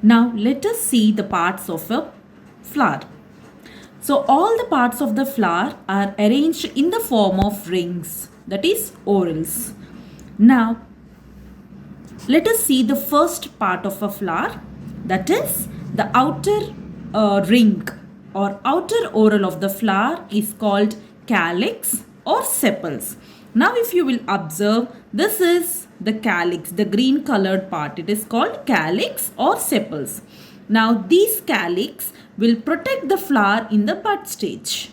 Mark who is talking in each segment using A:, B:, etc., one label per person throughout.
A: Now let us see the parts of a flower. So all the parts of the flower are arranged in the form of rings, that is whorls. Now let us see the first part of a flower, that is the outer ring or outer whorl of the flower is called calyx or sepals. Now if you will observe, this is the calyx, the green colored part. It is called calyx or sepals. Now these calyx will protect the flower in the bud stage.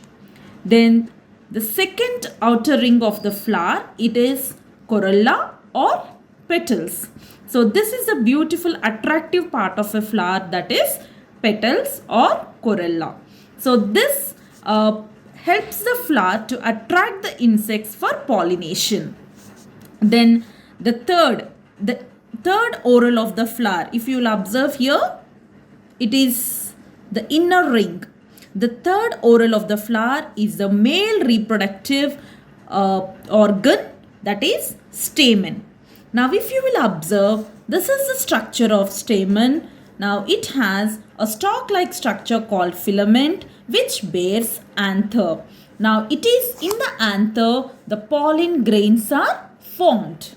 A: Then the second outer ring of the flower, it is corolla or petals. So this is a beautiful attractive part of a flower, that is petals or corolla. So this helps the flower to attract the insects for pollination. Then the third whorl of the flower, if you will observe here, it is the inner ring. The third whorl of the flower is the male reproductive organ, that is stamen. Now if you will observe, this is the structure of stamen. Now it has a stalk-like structure called filament which bears anther. Now it is in the anther the pollen grains are formed.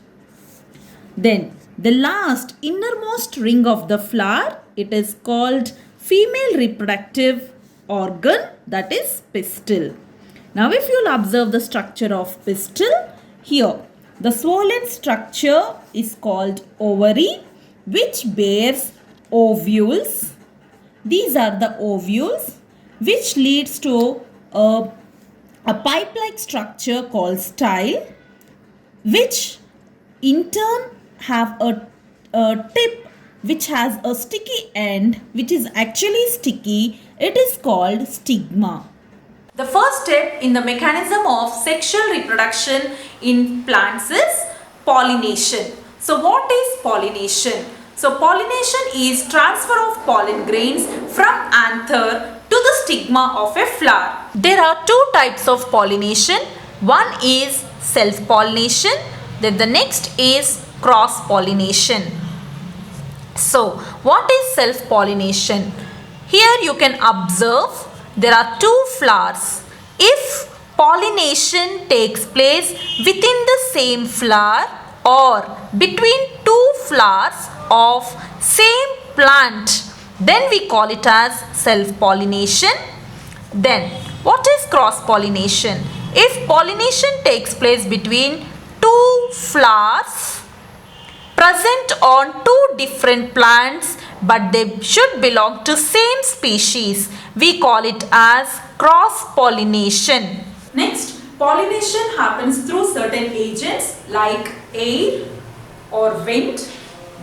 A: Then the last innermost ring of the flower, it is called female reproductive organ, that is pistil. Now if you will observe the structure of pistil, here the swollen structure is called ovary which bears ovules. These are the ovules which leads to a pipe-like structure called style, which in turn have a tip which has a sticky end which is actually sticky. It is called stigma. The first step in the mechanism of sexual reproduction in plants is pollination. So what is pollination? So pollination is transfer of pollen grains from anther to the stigma of a flower. There are two types of pollination. One is self-pollination, then the next is cross-pollination. So what is self-pollination? Here you can observe there are two flowers. If pollination takes place within the same flower or between two flowers of same plant, then we call it as self-pollination. Then what is cross-pollination? If pollination takes place between two flowers present on two different plants but they should belong to same species, we call it as cross-pollination. Next, pollination happens through certain agents like air or wind,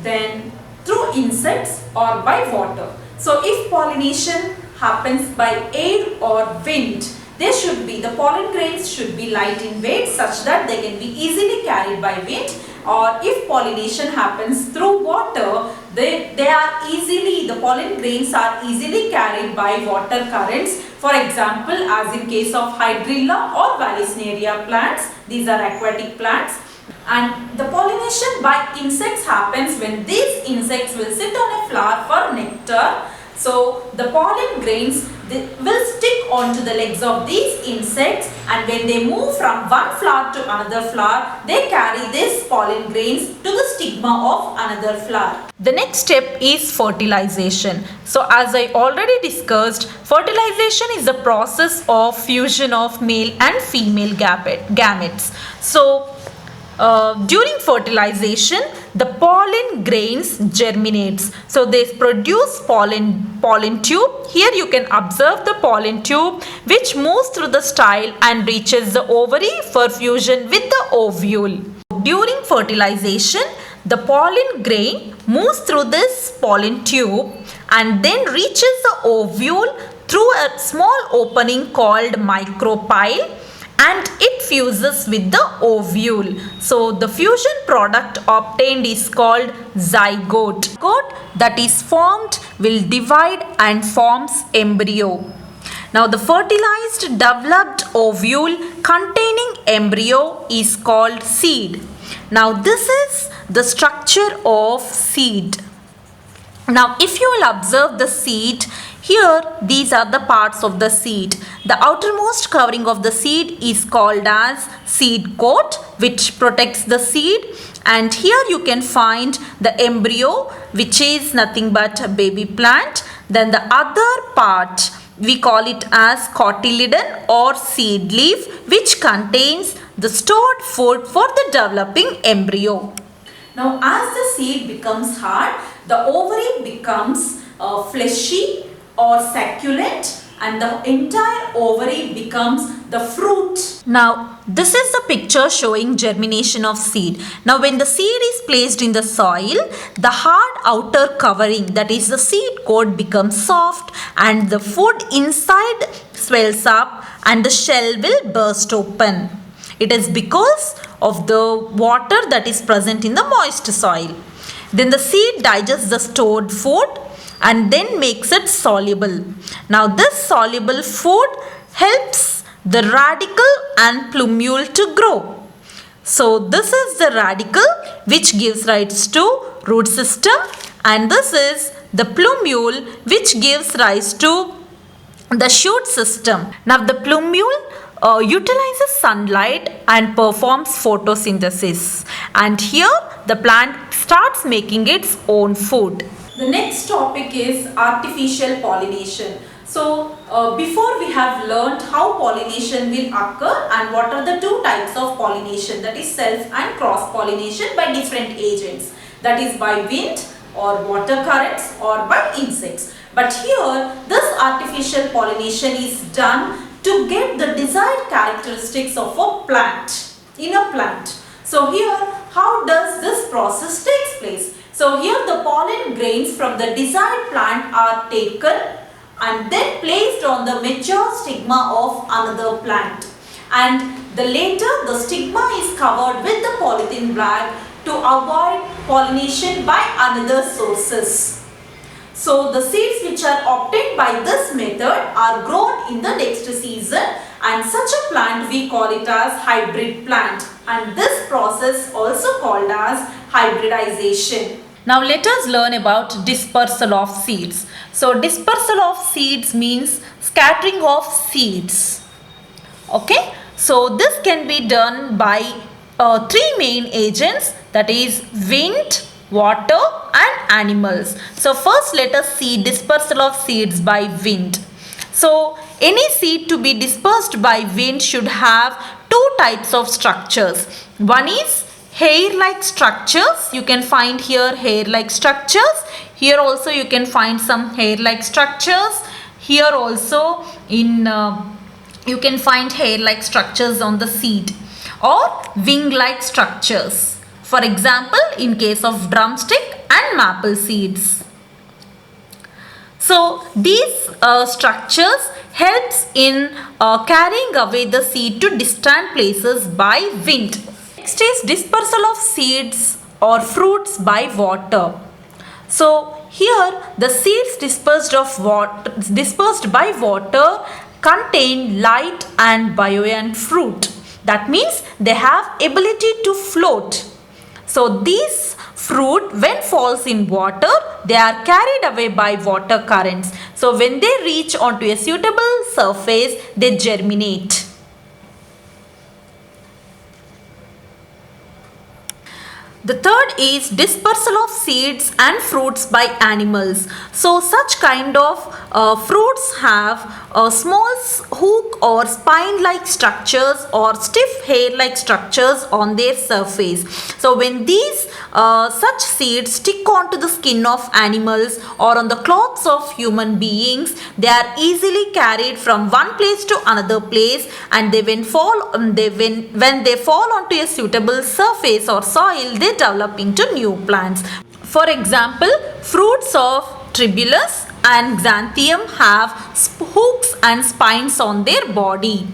A: then through insects or by water. So if pollination happens by air or wind, the pollen grains should be light in weight such that they can be easily carried by wind. Or if pollination happens through water, the pollen grains are easily carried by water currents. For example, as in case of hydrilla or vallisneria plants, these are aquatic plants. And the pollination by insects happens when these insects will sit on a flower for nectar. So the pollen grains will stick onto the legs of these insects, and when they move from one flower to another flower, they carry these pollen grains to the stigma of another flower. The next step is fertilization. So as I already discussed, fertilization is the process of fusion of male and female gametes. So during fertilization, the pollen grains germinates. So they produce pollen tube. Here you can observe the pollen tube which moves through the style and reaches the ovary for fusion with the ovule. During fertilization, the pollen grain moves through this pollen tube and then reaches the ovule through a small opening called micropyle, and it fuses with the ovule. So the fusion product obtained is called zygote. Zygote that is formed will divide and forms embryo. Now the fertilized developed ovule containing embryo is called seed. Now this is the structure of seed. Now, if you will observe the seed, here these are the parts of the seed. The outermost covering of the seed is called as seed coat, which protects the seed. And here you can find the embryo, which is nothing but a baby plant. Then the other part, we call it as cotyledon or seed leaf, which contains the stored food for the developing embryo. Now, as the seed becomes hard, the ovary becomes fleshy or succulent, and the entire ovary becomes the fruit. Now, this is the picture showing germination of seed. Now, when the seed is placed in the soil, the hard outer covering, that is the seed coat, becomes soft and the food inside swells up and the shell will burst open. It is because of the water that is present in the moist soil. Then the seed digests the stored food and then makes it soluble. Now this soluble food helps the radicle and plumule to grow. So this is the radicle which gives rise to root system, and this is the plumule which gives rise to the shoot system. Now the plumule utilizes sunlight and performs photosynthesis, and here the plant starts making its own food. The next topic is artificial pollination. So before we have learned how pollination will occur and what are the two types of pollination, that is self and cross pollination by different agents, that is by wind or water currents or by insects. But here this artificial pollination is done to get the desired characteristics of a plant, in a plant. So here how does this process takes place? So here the pollen grains from the desired plant are taken and then placed on the mature stigma of another plant, and the later the stigma is covered with the polythene bag to avoid pollination by another sources. So the seeds which are obtained by this method are grown in the next season, and such a plant we call it as hybrid plant, and this process also called as hybridization. Now let us learn about dispersal of seeds. So dispersal of seeds means scattering of seeds. Okay, so this can be done by three main agents, that is wind, water and animals. So first let us see dispersal of seeds by wind. So any seed to be dispersed by wind should have two types of structures. One is hair-like structures. You can find here hair-like structures. Here also you can find some hair-like structures. Here also you can find hair-like structures on the seed, or wing-like structures. For example, in case of drumstick and maple seeds. So these structures helps in carrying away the seed to distant places by wind. Next is dispersal of seeds or fruits by water. So here the seeds dispersed by water contain light and buoyant fruit. That means they have ability to float. So these fruit, when falls in water, they are carried away by water currents. So when they reach onto a suitable surface, they germinate. The third is dispersal of seeds and fruits by animals. So such kind of fruits have small hook or spine-like structures or stiff hair-like structures on their surface. So when these such seeds stick onto the skin of animals or on the clothes of human beings, they are easily carried from one place to another place, and when they fall onto a suitable surface or soil, they develop into new plants. For example, fruits of tribulus and xanthium have hooks and spines on their body.